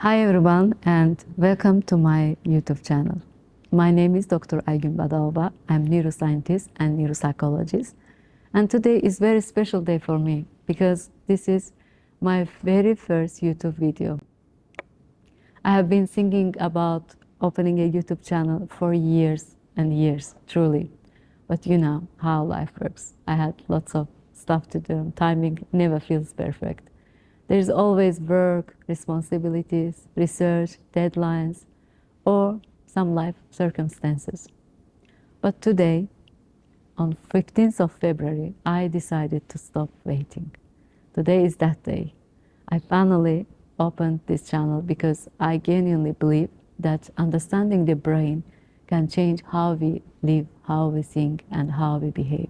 Hi everyone and welcome to my YouTube channel. My name is Dr. Aygun Badalova. I'm neuroscientist and neuropsychologist. And today is a very special day for me because this is my very first YouTube video. I have been thinking about opening a YouTube channel for years and years, truly. But you know how life works. I had lots of stuff to do. Timing never feels perfect. There's always work, responsibilities, research, deadlines, or some life circumstances. But today, on 15th of February, I decided to stop waiting. Today is that day. I finally opened this channel because I genuinely believe that understanding the brain can change how we live, how we think, and how we behave.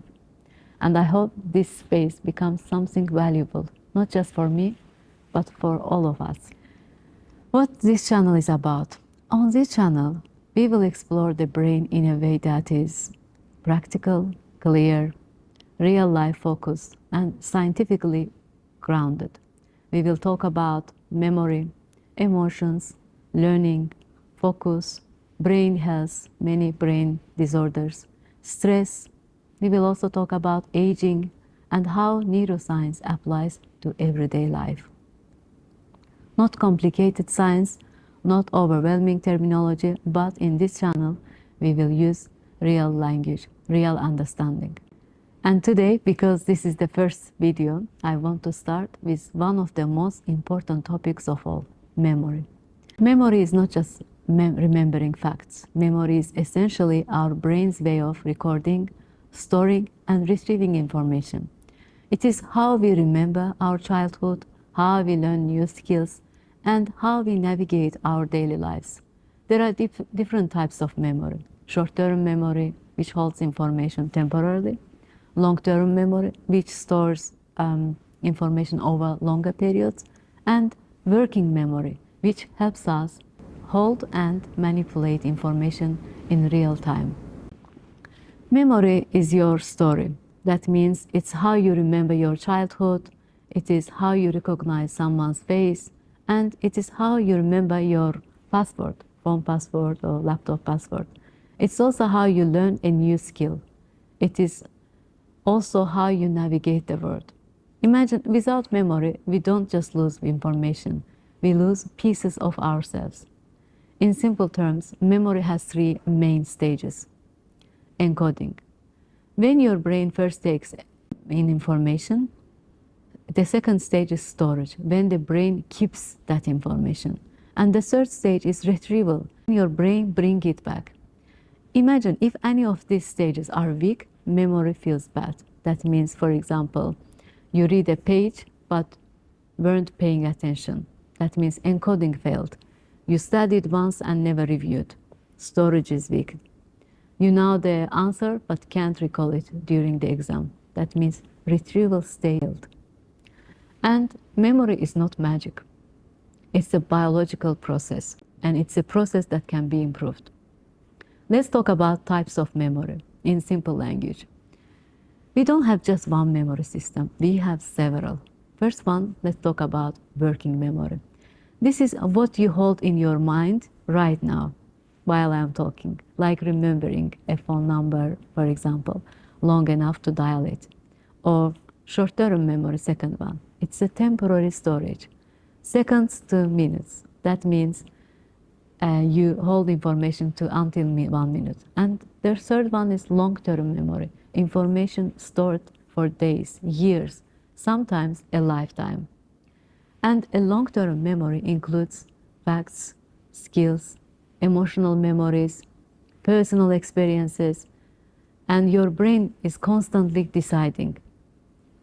And I hope this space becomes something valuable, not just for me, but for all of us. What this channel is about? On this channel, we will explore the brain in a way that is practical, clear, real-life focused, and scientifically grounded. We will talk about memory, emotions, learning, focus, brain health, many brain disorders, stress. We will also talk about aging and how neuroscience applies to everyday life. Not complicated science, not overwhelming terminology, but in this channel, we will use real language, real understanding. And today, because this is the first video, I want to start with one of the most important topics of all, memory. Memory is not just remembering facts. Memory is essentially our brain's way of recording, storing, and retrieving information. It is how we remember our childhood, how we learn new skills, and how we navigate our daily lives. There are different types of memory. Short-term memory, which holds information temporarily. Long-term memory, which stores information over longer periods. And working memory, which helps us hold and manipulate information in real time. Memory is your story. That means it's how you remember your childhood, it is how you recognize someone's face, and it is how you remember your password, phone password or laptop password. It's also how you learn a new skill. It is also how you navigate the world. Imagine, without memory, we don't just lose information, we lose pieces of ourselves. In simple terms, memory has three main stages. Encoding. When your brain first takes in information, the second stage is storage, when the brain keeps that information. And the third stage is retrieval, when your brain brings it back. Imagine if any of these stages are weak, memory feels bad. That means, for example, you read a page but weren't paying attention. That means encoding failed. You studied once and never reviewed. Storage is weak. You know the answer but can't recall it during the exam. That means retrieval failed. And memory is not magic. It's a biological process, and it's a process that can be improved. Let's talk about types of memory in simple language. We don't have just one memory system, we have several. First one, let's talk about working memory. This is what you hold in your mind right now while I'm talking, like remembering a phone number, for example, long enough to dial it. Or short-term memory, second one. It's a temporary storage, seconds to minutes. That means you hold information to until 1 minute. And the third one is long-term memory, information stored for days, years, sometimes a lifetime. And a long-term memory includes facts, skills, emotional memories, personal experiences, and your brain is constantly deciding,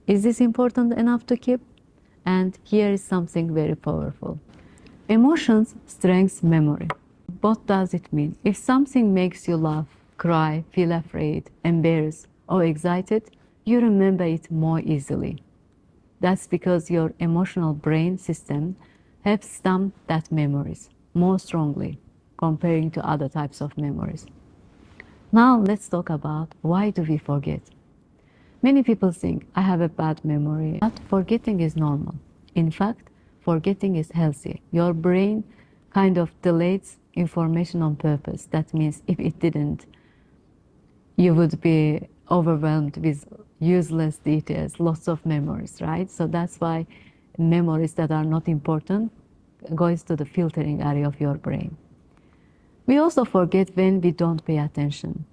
is this important enough to keep? And here is something very powerful. Emotions strengthen memory. What does it mean? If something makes you laugh, cry, feel afraid, embarrassed, or excited, you remember it more easily. That's because your emotional brain system helps stamp that memories more strongly comparing to other types of memories. Now let's talk about why do we forget? Many people think I have a bad memory, but forgetting is normal. In fact, forgetting is healthy. Your brain kind of deletes information on purpose. That means if it didn't, you would be overwhelmed with useless details, lots of memories, right? So that's why memories that are not important goes to the filtering area of your brain. We also forget when we don't pay attention.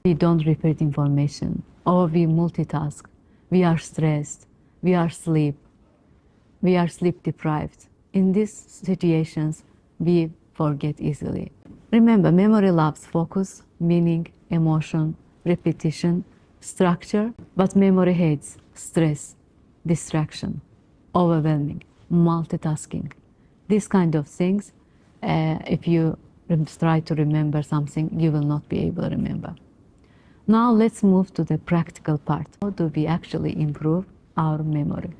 We don't repeat information, or we multitask. We are stressed. We are sleep deprived. In these situations, we forget easily. Remember, memory loves focus, meaning, emotion, repetition, structure, but memory hates stress, distraction, overwhelming, multitasking. These kind of things, if you try to remember something, you will not be able to remember. Now let's move to the practical part. How do we actually improve our memory?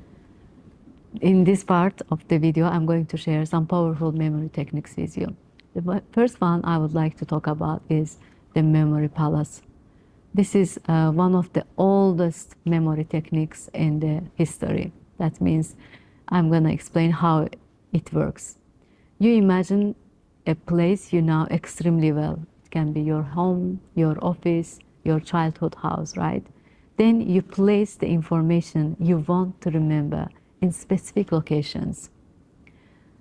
In this part of the video, I'm going to share some powerful memory techniques with you. The first one I would like to talk about is the memory palace. This is one of the oldest memory techniques in the history. That means I'm going to explain how it works. You imagine a place you know extremely well. It can be your home, your office, your childhood house, right? Then you place the information you want to remember in specific locations.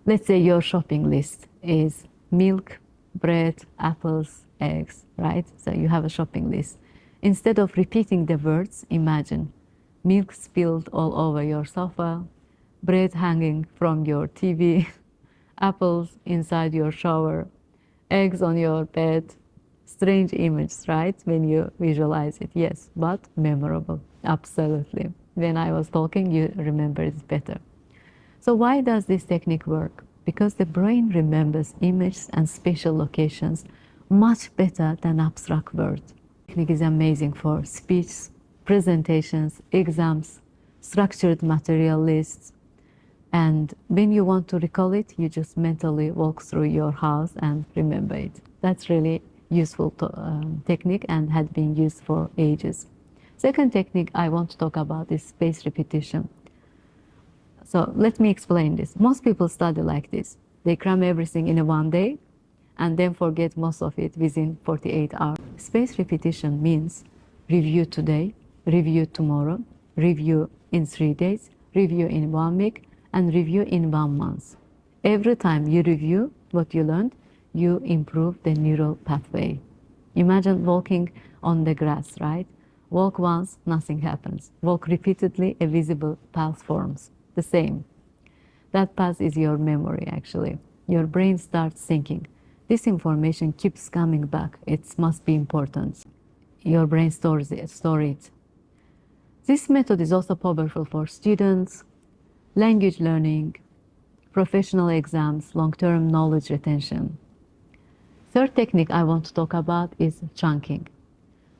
Let's say your shopping list is milk, bread, apples, eggs, right? So you have a shopping list. Instead of repeating the words, imagine milk spilled all over your sofa, bread hanging from your TV, apples inside your shower, eggs on your bed. Strange image, right? When you visualize it, yes, but memorable, absolutely. When I was talking, you remember it better. So why does this technique work? Because the brain remembers images and spatial locations much better than abstract words. The technique is amazing for speech, presentations, exams, structured material lists. And when you want to recall it, you just mentally walk through your house and remember it. That's really useful technique and had been used for ages. Second technique I want to talk about is spaced repetition. So let me explain this. Most people study like this. They cram everything in one day and then forget most of it within 48 hours. Spaced repetition means review today, review tomorrow, review in 3 days, review in 1 week, and review in 1 month. Every time you review what you learned, you improve the neural pathway. Imagine walking on the grass, right? Walk once, nothing happens. Walk repeatedly, a visible path forms. The same. That path is your memory, actually. Your brain starts thinking. This information keeps coming back. It must be important. Your brain stores it. This method is also powerful for students, language learning, professional exams, long-term knowledge retention. Third technique I want to talk about is chunking.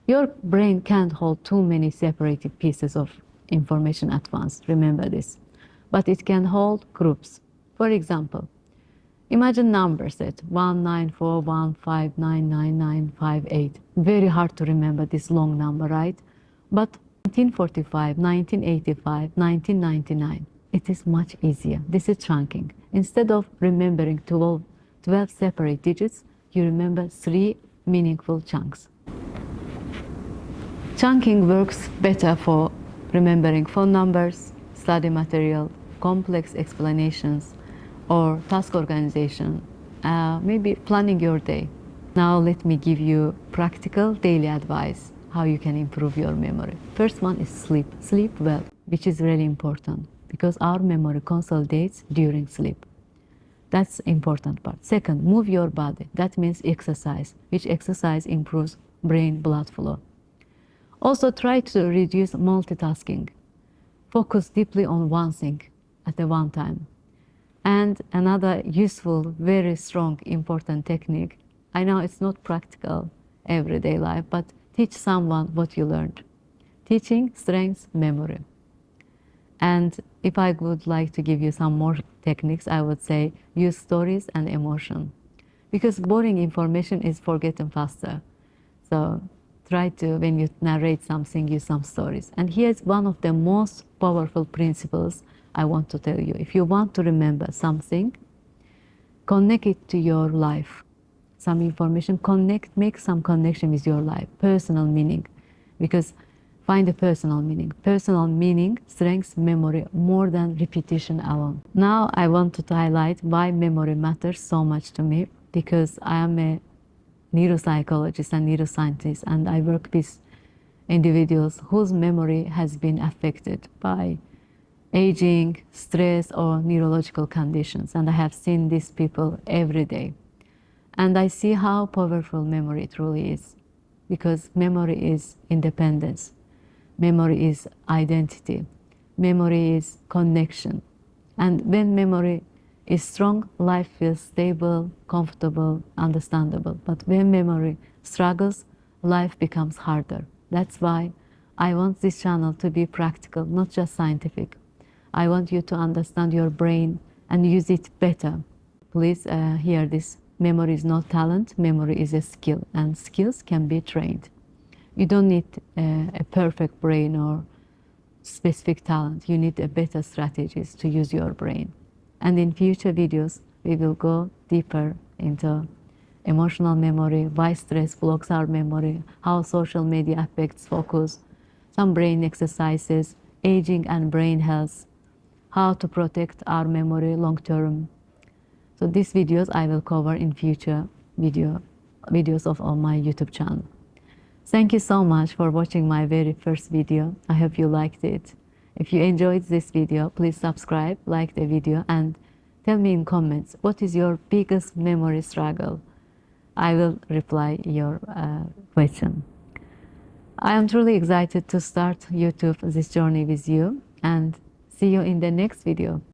Your brain can't hold too many separated pieces of information at once, remember this. But it can hold groups. For example, imagine number set 19415999958. Very hard to remember this long number, right? But 1945, 1985, 1999, it is much easier. This is chunking. Instead of remembering 12 separate digits, you remember 3 meaningful chunks. Chunking works better for remembering phone numbers, study material, complex explanations, or task organization, maybe planning your day. Now let me give you practical daily advice how you can improve your memory. First one is sleep. Sleep well, which is really important because our memory consolidates during sleep. That's important part. Second, move your body. That means exercise, which exercise improves brain blood flow. Also try to reduce multitasking. Focus deeply on one thing at the one time. And another useful, very strong, important technique, I know it's not practical everyday life, but teach someone what you learned. Teaching strengthens memory. And if I would like to give you some more techniques, I would say use stories and emotion. Because boring information is forgotten faster. So try to, when you narrate something, use some stories. And here's one of the most powerful principles I want to tell you. If you want to remember something, connect it to your life. Some information, make some connection with your life, personal meaning. Because find a personal meaning. Personal meaning strengthens memory more than repetition alone. Now I want to highlight why memory matters so much to me, because I am a neuropsychologist and neuroscientist, and I work with individuals whose memory has been affected by aging, stress, or neurological conditions. And I have seen these people every day. And I see how powerful memory truly is, because memory is independence, memory is identity, memory is connection. And when memory is strong, life feels stable, comfortable, understandable. But when memory struggles, life becomes harder. That's why I want this channel to be practical, not just scientific. I want you to understand your brain and use it better. Please hear this. Memory is not talent, memory is a skill, and skills can be trained. You don't need a perfect brain or specific talent. You need a better strategies to use your brain. And in future videos, we will go deeper into emotional memory, why stress blocks our memory, how social media affects focus, some brain exercises, aging and brain health, how to protect our memory long term. So these videos I will cover in future videos on my YouTube channel. Thank you so much for watching my very first video. I hope you liked it. If you enjoyed this video, please subscribe, like the video, and tell me in comments, what is your biggest memory struggle? I will reply your question. I am truly excited to start YouTube this journey with you, and see you in the next video.